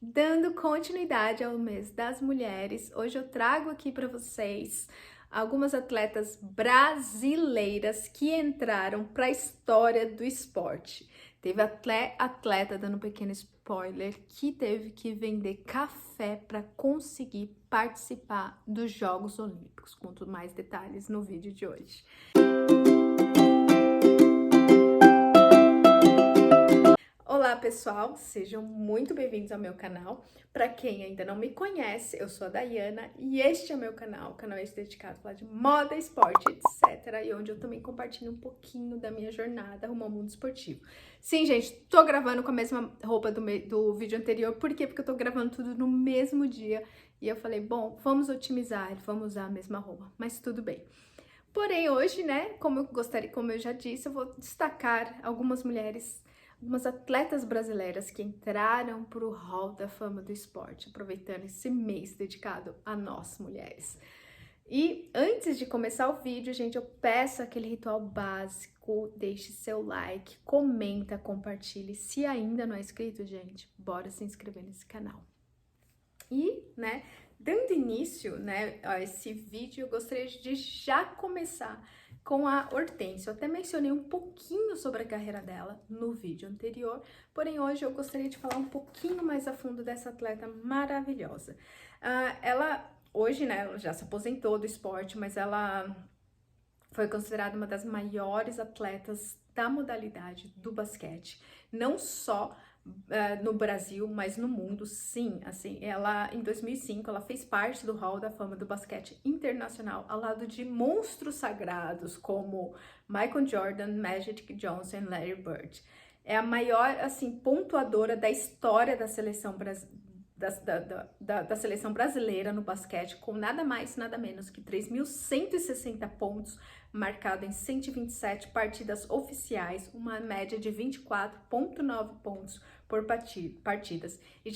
Dando continuidade ao mês das mulheres, hoje eu trago aqui para vocês algumas atletas brasileiras que entraram para a história do esporte. Teve atleta, dando um pequeno spoiler, que teve que vender café para conseguir participar dos Jogos Olímpicos. Conto mais detalhes no vídeo de hoje. Olá pessoal, sejam muito bem-vindos ao meu canal. Para quem ainda não me conhece, eu sou a Dayana e este é o meu canal. O canal é dedicado a falar de moda, esporte, etc. E onde eu também compartilho um pouquinho da minha jornada rumo ao mundo esportivo. Sim, gente, tô gravando com a mesma roupa do vídeo anterior. Por quê? Porque eu tô gravando tudo no mesmo dia. E eu falei, bom, vamos otimizar, vamos usar a mesma roupa, mas tudo bem. Porém, hoje, né, como eu já disse, eu vou destacar algumas atletas brasileiras que entraram para o Hall da Fama do Esporte, aproveitando esse mês dedicado a nós, mulheres. E antes de começar o vídeo, gente, eu peço aquele ritual básico, deixe seu like, comenta, compartilhe. Se ainda não é inscrito, gente, bora se inscrever nesse canal. E, né, dando início, né, a esse vídeo, eu gostaria de já começar com a Hortência. Eu até mencionei um pouquinho sobre a carreira dela no vídeo anterior, porém hoje eu gostaria de falar um pouquinho mais a fundo dessa atleta maravilhosa. Ela, hoje, né, ela já se aposentou do esporte, mas ela foi considerada uma das maiores atletas da modalidade do basquete, não só no Brasil, mas no mundo, sim. Assim, ela, em 2005, ela fez parte do Hall da Fama do basquete internacional, ao lado de monstros sagrados como Michael Jordan, Magic Johnson e Larry Bird. É a maior, assim, pontuadora da história da seleção da seleção brasileira no basquete, com nada mais, nada menos que 3.160 pontos, marcado em 127 partidas oficiais, uma média de 24,9 pontos por partidas. E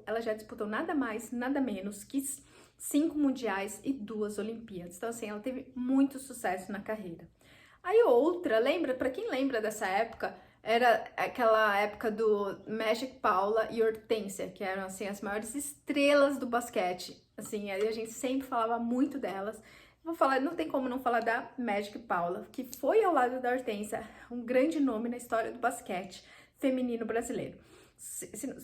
ela já disputou nada mais, nada menos que 5 mundiais e 2 Olimpíadas. Então, assim, ela teve muito sucesso na carreira. Aí outra, para quem lembra dessa época, era aquela época do Magic Paula e Hortência, que eram, assim, as maiores estrelas do basquete. Assim, a gente sempre falava muito delas. Vou falar, não tem como não falar da Magic Paula, que foi ao lado da Hortência um grande nome na história do basquete feminino brasileiro.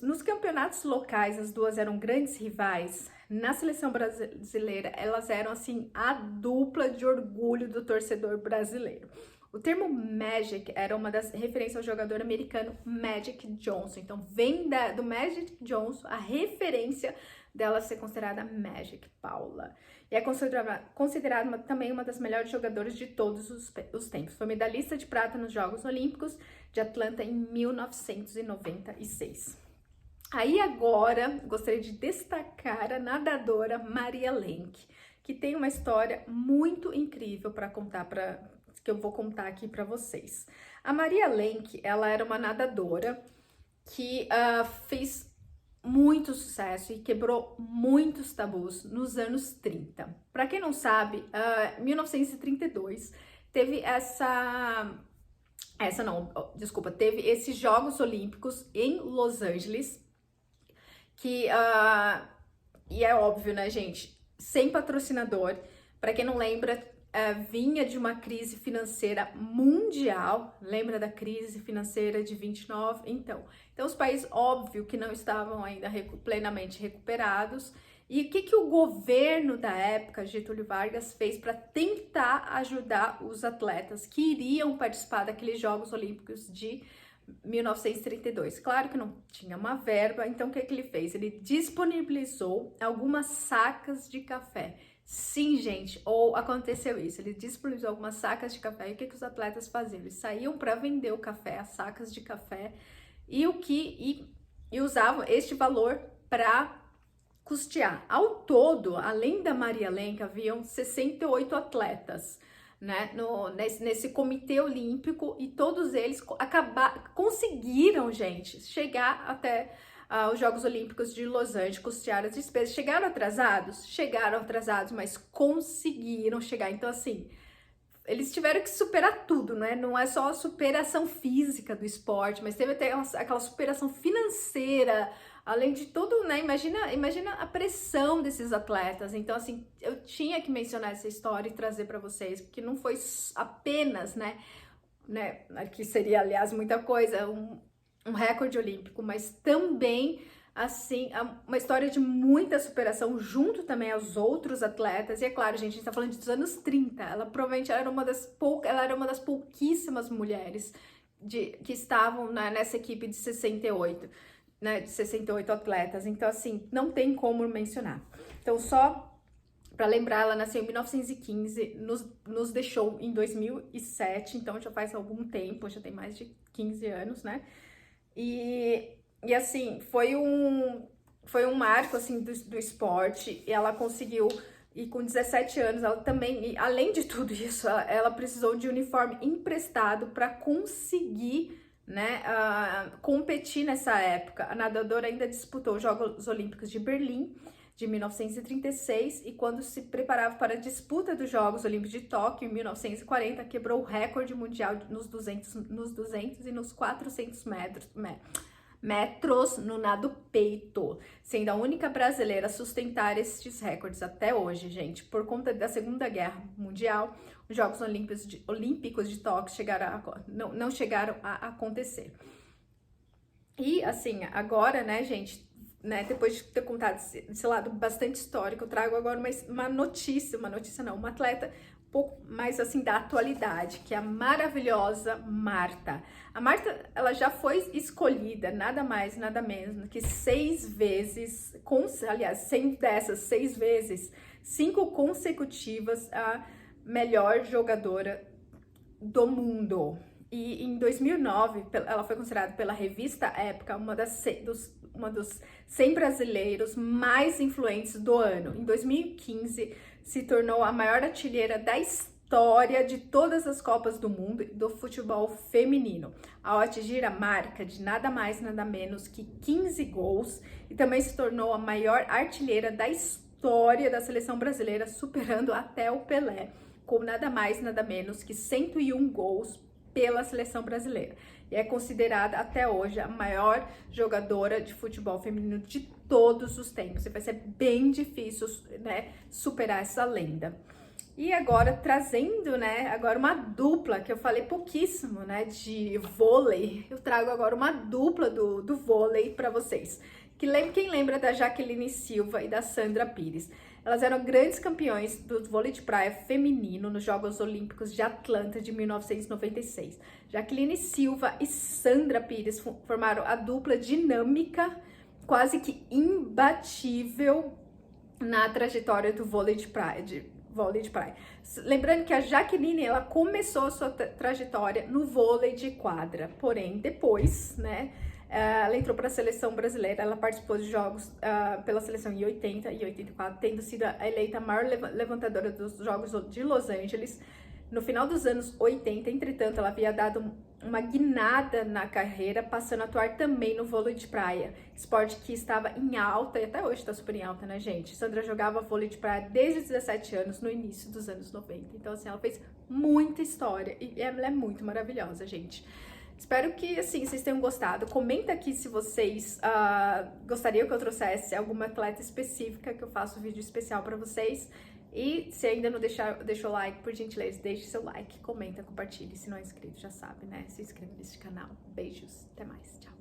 Nos campeonatos locais, as duas eram grandes rivais. Na seleção brasileira, elas eram, assim, a dupla de orgulho do torcedor brasileiro. O termo Magic era uma das referências ao jogador americano Magic Johnson. Então, vem do Magic Johnson a referência dela ser considerada Magic Paula. E é considerada também uma das melhores jogadoras de todos os tempos. Foi medalhista de prata nos Jogos Olímpicos de Atlanta em 1996. Aí agora, gostaria de destacar a nadadora Maria Lenk, que tem uma história muito incrível para contar, que eu vou contar aqui para vocês. A Maria Lenk, ela era uma nadadora que fez muito sucesso e quebrou muitos tabus nos anos 30. Para quem não sabe, 1932 teve teve esses Jogos Olímpicos em Los Angeles, que e é óbvio, né, gente, sem patrocinador. Para quem não lembra, vinha de uma crise financeira mundial. Lembra da crise financeira de 29? Então os países, óbvio, que não estavam ainda plenamente recuperados. E o que o governo da época, Getúlio Vargas, fez para tentar ajudar os atletas que iriam participar daqueles Jogos Olímpicos de 1932? Claro que não tinha uma verba, então o que ele fez? Ele disponibilizou algumas sacas de café. Sim, gente, ou aconteceu isso, ele disponibilizou algumas sacas de café. E o que os atletas faziam? Eles saíam para vender o café, as sacas de café, e usavam este valor para custear. Ao todo, além da Maria Lenk, haviam 68 atletas, né, nesse comitê olímpico, e todos eles conseguiram, gente, chegar até os Jogos Olímpicos de Los Angeles, custear as despesas. Chegaram atrasados, mas conseguiram chegar. Então, assim, eles tiveram que superar tudo, né? Não é só a superação física do esporte, mas teve até aquela superação financeira, além de tudo, né, imagina a pressão desses atletas. Então, assim, eu tinha que mencionar essa história e trazer para vocês, porque não foi apenas, né, que seria, aliás, muita coisa, um recorde olímpico, mas também, assim, uma história de muita superação junto também aos outros atletas. E é claro, gente, a gente tá falando dos anos 30. Ela provavelmente era ela era uma das pouquíssimas mulheres que estavam, né, nessa equipe de 68, né, de 68 atletas. Então, assim, não tem como mencionar. Então, só para lembrar, ela nasceu em 1915, nos deixou em 2007, então já faz algum tempo, já tem mais de 15 anos, né? E assim, foi um marco, assim, do esporte, e ela conseguiu, e com 17 anos, ela também, e além de tudo isso, ela precisou de uniforme emprestado para conseguir, né, competir nessa época. A nadadora ainda disputou os Jogos Olímpicos de Berlim, de 1936, e quando se preparava para a disputa dos Jogos Olímpicos de Tóquio, em 1940, quebrou o recorde mundial nos 200 e nos 400 metros no nado peito, sendo a única brasileira a sustentar estes recordes até hoje, gente. Por conta da Segunda Guerra Mundial, os Jogos Olímpicos de Tóquio não chegaram a acontecer. E assim, agora, né, gente, né, depois de ter contado esse lado bastante histórico, eu trago agora uma atleta um pouco mais assim da atualidade, que é a maravilhosa Marta. A Marta, ela já foi escolhida nada mais, nada menos que 6 vezes, aliás, 6 vezes, 5 consecutivas, a melhor jogadora do mundo. E em 2009, ela foi considerada pela revista Época uma dos 100 brasileiros mais influentes do ano. Em 2015, se tornou a maior artilheira da história de todas as Copas do Mundo do futebol feminino, ao atingir a marca de nada mais, nada menos que 15 gols, e também se tornou a maior artilheira da história da seleção brasileira, superando até o Pelé, com nada mais, nada menos que 101 gols pela seleção brasileira. E é considerada até hoje a maior jogadora de futebol feminino de todos os tempos. E vai ser bem difícil, né, superar essa lenda. E agora trazendo, né, agora uma dupla, que eu falei pouquíssimo, né, de vôlei. Eu trago agora uma dupla do vôlei para vocês. Quem lembra da Jaqueline Silva e da Sandra Pires? Elas eram grandes campeões do vôlei de praia feminino nos Jogos Olímpicos de Atlanta de 1996. Jaqueline Silva e Sandra Pires formaram a dupla dinâmica, quase que imbatível na trajetória do vôlei de praia. Lembrando que a Jaqueline, ela começou a sua trajetória no vôlei de quadra, porém depois, né, ela entrou para a seleção brasileira. Ela participou de jogos pela seleção em 80 e 84, tendo sido eleita a maior levantadora dos Jogos de Los Angeles no final dos anos 80. Entretanto, ela havia dado uma guinada na carreira, passando a atuar também no vôlei de praia, esporte que estava em alta e até hoje está super em alta, né, gente? Sandra jogava vôlei de praia desde os 17 anos, no início dos anos 90. Então, assim, ela fez muita história e ela é muito maravilhosa, gente. Espero que, assim, vocês tenham gostado. Comenta aqui se vocês gostariam que eu trouxesse alguma atleta específica, que eu faça um vídeo especial para vocês. E se ainda não deixou o like, por gentileza, deixe seu like, comenta, compartilhe. Se não é inscrito, já sabe, né? Se inscreva nesse canal. Beijos, até mais, tchau.